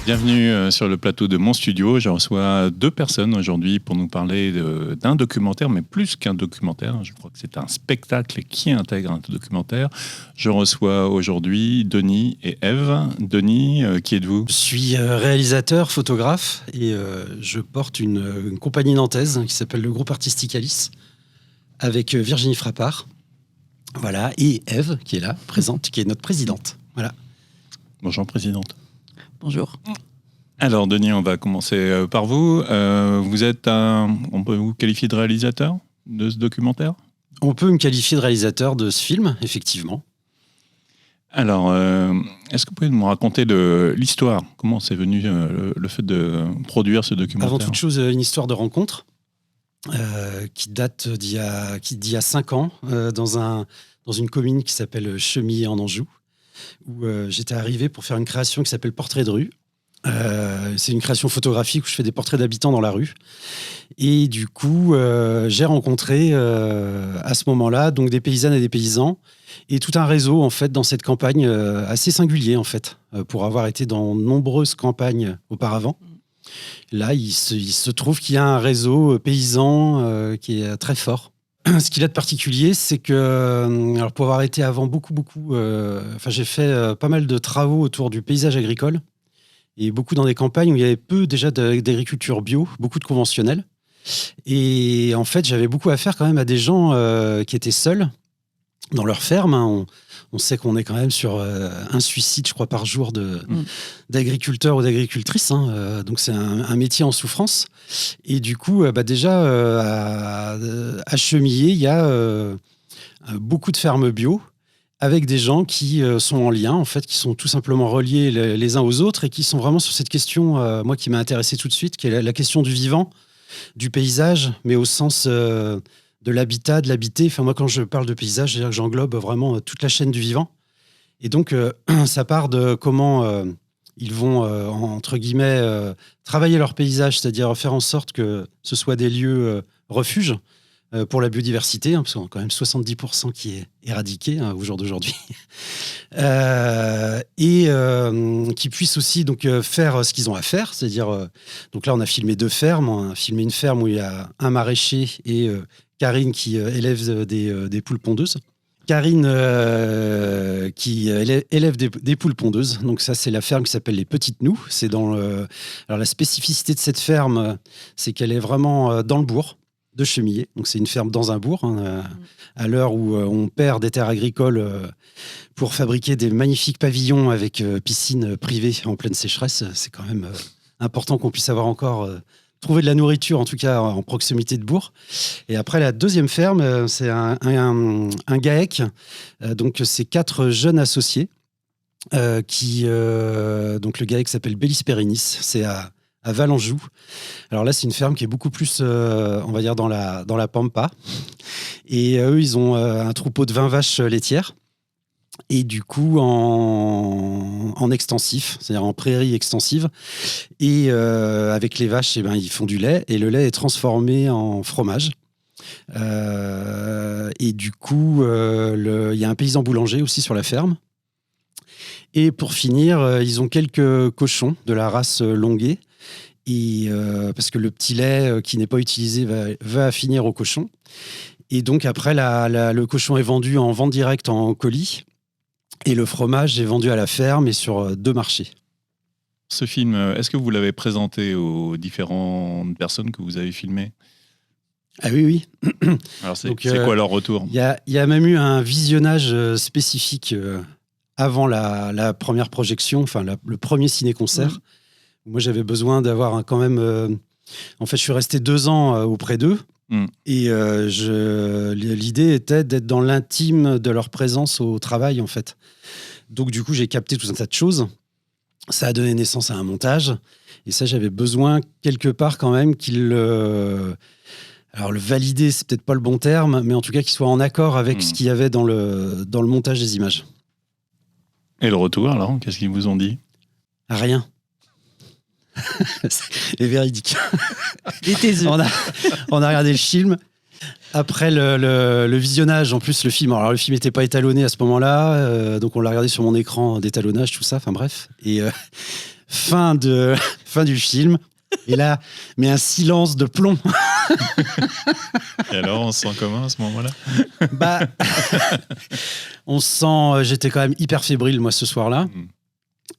Bienvenue sur le plateau de mon studio. Je reçois deux personnes aujourd'hui pour nous parler d'un documentaire, mais plus qu'un documentaire. Je crois que c'est un spectacle qui intègre un documentaire. Je reçois aujourd'hui Denis et Ève. Denis, qui êtes-vous ? Je suis réalisateur, photographe et je porte une compagnie nantaise qui s'appelle le groupe artistique Alice avec Virginie Frappard. Voilà, et Ève qui est là, présente, qui est notre présidente. Voilà. Bonjour, présidente. Bonjour. Alors, Denis, on va commencer par vous. Vous êtes on peut vous qualifier de réalisateur de ce documentaire ? On peut me qualifier de réalisateur de ce film, effectivement. Alors, est-ce que vous pouvez nous raconter l'histoire ? Comment c'est venu le fait de produire ce documentaire ? Avant toute chose, une histoire de rencontre qui date d'il y a 5 ans dans une commune qui s'appelle Chemillé en Anjou, où j'étais arrivé pour faire une création qui s'appelle Portrait de rue. C'est une création photographique où je fais des portraits d'habitants dans la rue. Et du coup, j'ai rencontré à ce moment-là donc des paysannes et des paysans et tout un réseau en fait dans cette campagne assez singulier en fait pour avoir été dans de nombreuses campagnes auparavant. Là, il se trouve qu'il y a un réseau paysan qui est très fort. Ce qu'il a de particulier, c'est que, alors pour avoir été avant beaucoup, j'ai fait pas mal de travaux autour du paysage agricole et beaucoup dans des campagnes où il y avait peu déjà d'agriculture bio, beaucoup de conventionnels. Et en fait, j'avais beaucoup affaire quand même à des gens qui étaient seuls dans leur ferme. Hein. On sait qu'on est quand même sur un suicide, je crois, par jour d'agriculteurs ou d'agricultrices. Hein. Donc, c'est un métier en souffrance. Et du coup, déjà, à Chemillé, il y a beaucoup de fermes bio avec des gens qui sont en lien, en fait, qui sont tout simplement reliés les uns aux autres et qui sont vraiment sur cette question, moi, qui m'a intéressé tout de suite, qui est la question du vivant, du paysage, mais au sens de l'habitat, de l'habité. Enfin, moi, quand je parle de paysage, c'est-à-dire que j'englobe vraiment toute la chaîne du vivant. Et donc, ça part de comment ils vont, entre guillemets, travailler leur paysage, c'est-à-dire faire en sorte que ce soit des lieux refuges pour la biodiversité, hein, parce qu'on a quand même 70% qui est éradiqué au jour d'aujourd'hui. Et qui puissent aussi donc, faire ce qu'ils ont à faire, c'est-à-dire, donc là, on a filmé 2 fermes. On a filmé une ferme où il y a un maraîcher et Karine qui élève des poules pondeuses. Karine qui élève des poules pondeuses. Donc ça, c'est la ferme qui s'appelle les Petites Noues. C'est alors la spécificité de cette ferme, c'est qu'elle est vraiment dans le bourg de Chemillé. Donc c'est une ferme dans un bourg. Hein, à l'heure où on perd des terres agricoles pour fabriquer des magnifiques pavillons avec piscine privée en pleine sécheresse, c'est quand même important qu'on puisse avoir encore trouver de la nourriture, en tout cas en proximité de bourg. Et après, la deuxième ferme, c'est un GAEC. Donc, c'est 4 jeunes associés donc le GAEC s'appelle Bellis Pérennis. C'est à Valenjou. Alors là, c'est une ferme qui est beaucoup plus, on va dire, dans la pampa. Et eux, ils ont un troupeau de 20 vaches laitières. Et du coup, en extensif, c'est-à-dire en prairie extensive. Et avec les vaches, ils font du lait. Et le lait est transformé en fromage. Et du coup, il y a un paysan boulanger aussi sur la ferme. Et pour finir, ils ont quelques cochons de la race Longuet. Et, parce que le petit lait qui n'est pas utilisé va finir au cochon. Et donc après, le cochon est vendu en vente directe en colis. Et le fromage est vendu à la ferme et sur 2 marchés. Ce film, est-ce que vous l'avez présenté aux différentes personnes que vous avez filmées ? Ah oui. Alors c'est quoi leur retour ? Il y a même eu un visionnage spécifique avant la première projection, enfin le premier ciné-concert. Moi, j'avais besoin d'avoir quand même... en fait, je suis resté 2 ans auprès d'eux. Et l'idée était d'être dans l'intime de leur présence au travail, en fait. Donc, du coup, j'ai capté tout un tas de choses. Ça a donné naissance à un montage. Et ça, j'avais besoin, quelque part, quand même, qu'ils... Alors, le valider, c'est peut-être pas le bon terme, mais en tout cas, qu'il soit en accord avec ce qu'il y avait dans le montage des images. Et le retour, alors ? Qu'est-ce qu'ils vous ont dit ? Rien. C'est véridique. On a regardé le film. Après le visionnage, en plus, le film n'était pas étalonné à ce moment-là, donc on l'a regardé sur mon écran d'étalonnage, tout ça, enfin bref. Et fin du film. Et là, mais un silence de plomb. Et alors, on se sent comment à ce moment-là? Bah, on se sent. J'étais quand même hyper fébrile, moi, ce soir-là.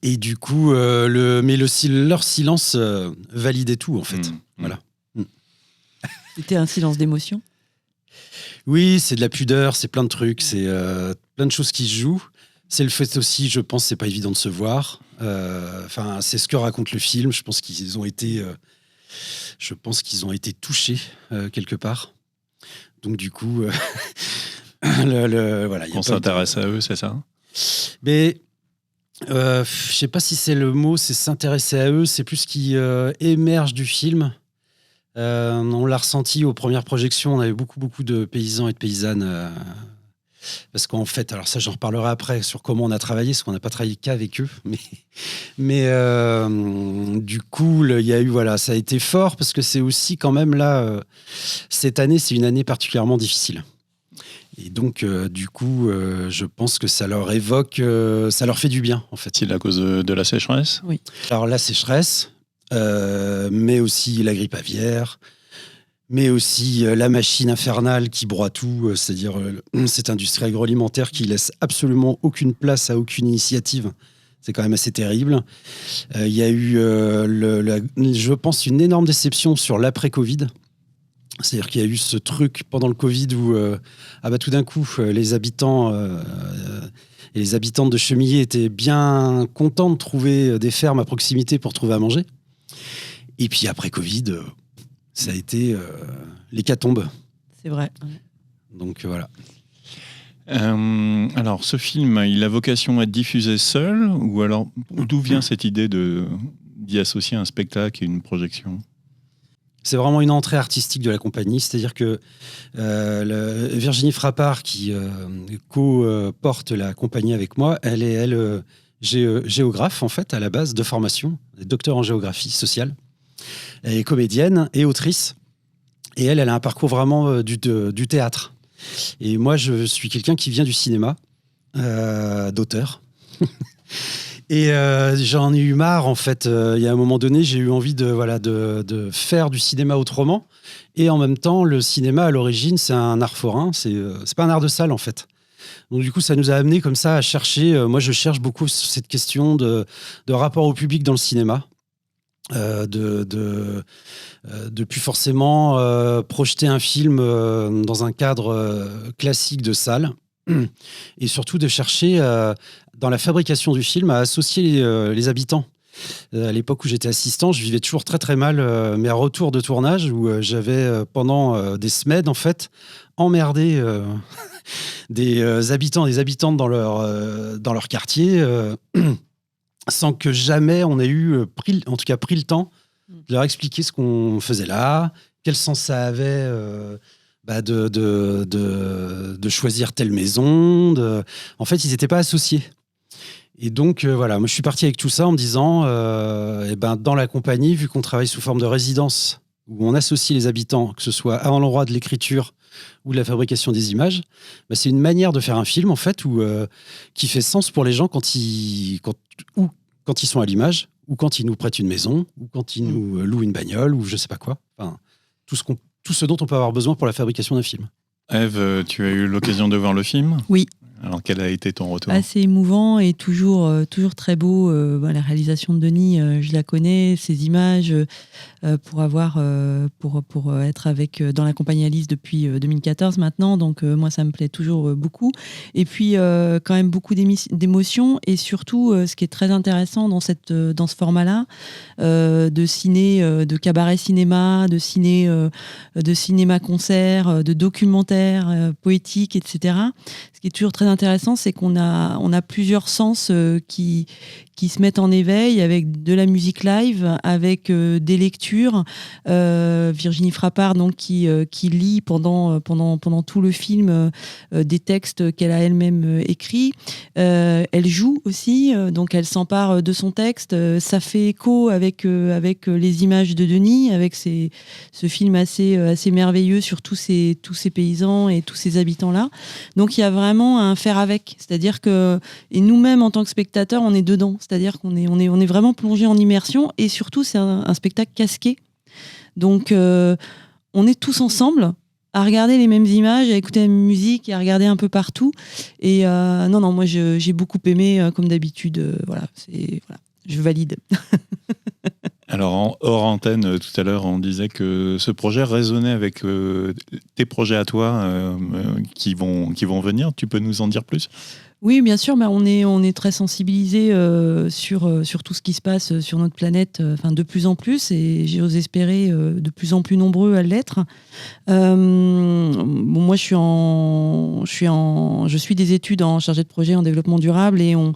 Et du coup, leur silence validait tout, en fait. Voilà. C'était un silence d'émotion? Oui, c'est de la pudeur, c'est plein de trucs, c'est plein de choses qui se jouent. C'est le fait aussi, je pense, c'est pas évident de se voir. Enfin, c'est ce que raconte le film. Je pense qu'ils ont été touchés quelque part. Donc du coup, voilà. On s'intéresse à eux, c'est ça? Mais je sais pas si c'est le mot, c'est s'intéresser à eux. C'est plus ce qui émerge du film. On l'a ressenti aux premières projections. On avait beaucoup de paysans et de paysannes. Parce qu'en fait, alors ça, j'en reparlerai après sur comment on a travaillé, parce qu'on n'a pas travaillé qu'avec eux. Mais du coup, il y a eu, voilà, ça a été fort, parce que c'est aussi quand même là, cette année, c'est une année particulièrement difficile. Et donc, du coup, je pense que ça leur évoque, ça leur fait du bien, en fait. C'est à cause de la sécheresse? Oui. Alors la sécheresse, mais aussi la grippe aviaire, mais aussi la machine infernale qui broie tout, c'est-à-dire cette industrie agroalimentaire qui laisse absolument aucune place à aucune initiative. C'est quand même assez terrible. Il y a eu, je pense, une énorme déception sur l'après-Covid. C'est-à-dire qu'il y a eu ce truc pendant le Covid où tout d'un coup, les habitants et les habitantes de Chemillé étaient bien contents de trouver des fermes à proximité pour trouver à manger. Et puis après Covid, ça a été l'hécatombe. C'est vrai. Donc voilà. Alors, ce film, il a vocation à être diffusé seul, ou alors d'où vient cette idée d'y associer un spectacle et une projection? C'est vraiment une entrée artistique de la compagnie, c'est-à-dire que Virginie Frappard, qui co-porte la compagnie avec moi, elle est géographe en fait à la base de formation, docteur en géographie sociale. Elle est comédienne et autrice, et elle a un parcours vraiment du théâtre. Et moi, je suis quelqu'un qui vient du cinéma, d'auteur. Et j'en ai eu marre, en fait. Il y a un moment donné, j'ai eu envie de faire du cinéma autrement. Et en même temps, le cinéma, à l'origine, c'est un art forain. C'est pas un art de salle, en fait. Donc, du coup, ça nous a amené comme ça à chercher. Moi, je cherche beaucoup cette question de rapport au public dans le cinéma. De plus forcément projeter un film dans un cadre classique de salle. Et surtout de chercher, dans la fabrication du film, à associer les habitants. À l'époque où j'étais assistant, je vivais toujours très très mal mes retours de tournage où j'avais pendant des semaines en fait emmerdé des habitants et des habitantes dans leur quartier sans que jamais on ait pris le temps de leur expliquer ce qu'on faisait là, quel sens ça avait de choisir telle maison. En fait, ils n'étaient pas associés. Et donc, voilà, moi, je suis parti avec tout ça en me disant, dans la compagnie, vu qu'on travaille sous forme de résidence, où on associe les habitants, que ce soit à l'endroit de l'écriture ou de la fabrication des images, c'est une manière de faire un film, en fait, qui fait sens pour les gens quand ils sont à l'image, ou quand ils nous prêtent une maison, ou quand ils nous louent une bagnole, ou je sais pas quoi. Enfin, tout ce dont on peut avoir besoin pour la fabrication d'un film. Ève, tu as eu l'occasion de voir le film? Oui. Alors, quel a été ton retour? Assez émouvant et toujours très beau. La réalisation de Denis, je la connais, ses images, pour être dans la compagnie Alice depuis 2014 maintenant. Donc, moi, ça me plaît toujours beaucoup. Et puis, quand même beaucoup d'émotions. Et surtout, ce qui est très intéressant dans ce format-là, de ciné, de cabaret cinéma, de cinéma-concert, de documentaire poétique, etc. Ce qui est toujours très intéressant, c'est qu'on a plusieurs sens qui se mettent en éveil avec de la musique live, avec des lectures. Virginie Frappard, donc, qui lit pendant tout le film des textes qu'elle a elle-même écrits. Elle joue aussi, donc elle s'empare de son texte. Ça fait écho avec les images de Denis, avec ce film assez merveilleux sur tous ces paysans et tous ces habitants-là. Donc il y a vraiment un faire avec. C'est-à-dire que, et nous-mêmes en tant que spectateurs, on est dedans. C'est-à-dire qu'on est vraiment plongé en immersion, et surtout c'est un spectacle casqué. Donc on est tous ensemble à regarder les mêmes images, à écouter la même musique et à regarder un peu partout. Et non, moi j'ai beaucoup aimé, comme d'habitude. Voilà, je valide. Alors, hors antenne, tout à l'heure, on disait que ce projet résonnait avec tes projets à toi qui vont venir. Tu peux nous en dire plus ? Oui, bien sûr, on est très sensibilisés sur tout ce qui se passe sur notre planète, de plus en plus, et j'ose espérer de plus en plus nombreux à l'être. Moi, je suis des études en chargé de projet en développement durable, et on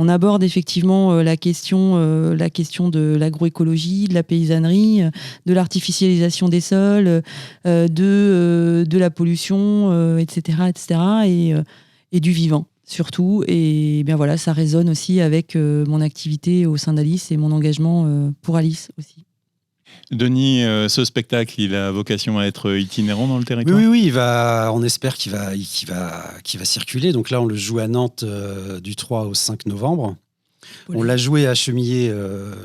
aborde effectivement la question de l'agroécologie, de la paysannerie, de l'artificialisation des sols, de la pollution, etc., et du vivant. Surtout, et bien voilà, ça résonne aussi avec mon activité au sein d'Alice et mon engagement pour Alice aussi. Denis, ce spectacle, il a vocation à être itinérant dans le territoire ? Oui, on espère qu'il va circuler. Donc là, on le joue à Nantes du 3 au 5 novembre. On l'a joué à Chemillé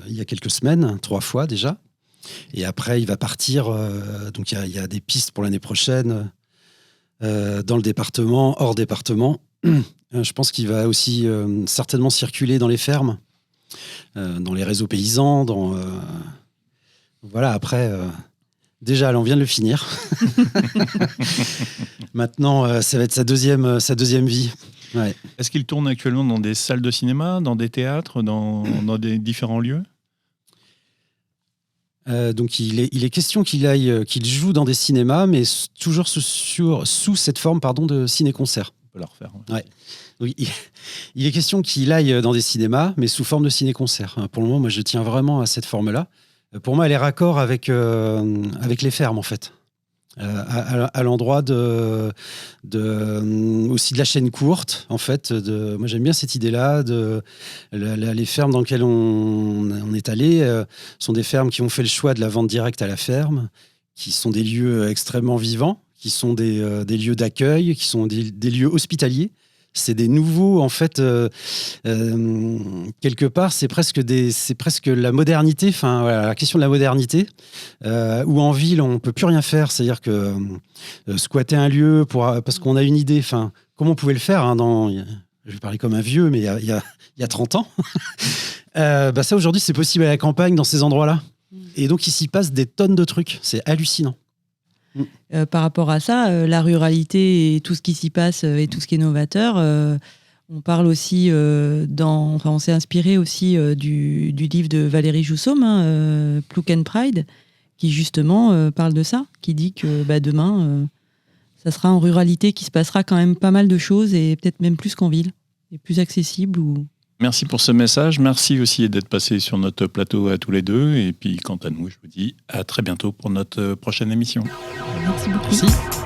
il y a quelques semaines, 3 fois déjà. Et après, il va partir. Donc il y a des pistes pour l'année prochaine dans le département, hors département. Je pense qu'il va aussi certainement circuler dans les fermes, dans les réseaux paysans. Voilà, après, déjà, on vient de le finir. Maintenant, ça va être sa deuxième vie. Ouais. Est-ce qu'il tourne actuellement dans des salles de cinéma, dans des théâtres, dans des différents lieux ? Donc il est question qu'il joue dans des cinémas, mais toujours sous cette forme de ciné-concert. On peut la refaire. Ouais. Donc, il est question qu'il aille dans des cinémas, mais sous forme de ciné-concert. Pour le moment, moi, je tiens vraiment à cette forme-là. Pour moi, elle est raccord avec les fermes, en fait. À l'endroit aussi de la chaîne courte, en fait. Moi, j'aime bien cette idée-là. Les fermes dans lesquelles on est allé sont des fermes qui ont fait le choix de la vente directe à la ferme, qui sont des lieux extrêmement vivants, qui sont des lieux d'accueil, qui sont des lieux hospitaliers. C'est des nouveaux, en fait, quelque part, c'est presque la modernité, la question de la modernité, où en ville, on ne peut plus rien faire. C'est-à-dire que squatter un lieu parce qu'on a une idée, comment on pouvait le faire je vais parler comme un vieux, mais il y a 30 ans. Ça, aujourd'hui, c'est possible à la campagne, dans ces endroits-là. Et donc, il s'y passe des tonnes de trucs. C'est hallucinant. Par rapport à ça, la ruralité et tout ce qui s'y passe et tout ce qui est novateur, on parle aussi on s'est inspiré aussi du livre de Valérie Jousseaume, Plouc and Pride, qui justement parle de ça, qui dit que demain, ça sera en ruralité qu'il se passera quand même pas mal de choses, et peut-être même plus qu'en ville, et plus accessible. Merci pour ce message. Merci aussi d'être passé sur notre plateau à tous les deux. Et puis, quant à nous, je vous dis à très bientôt pour notre prochaine émission. Merci beaucoup. Merci.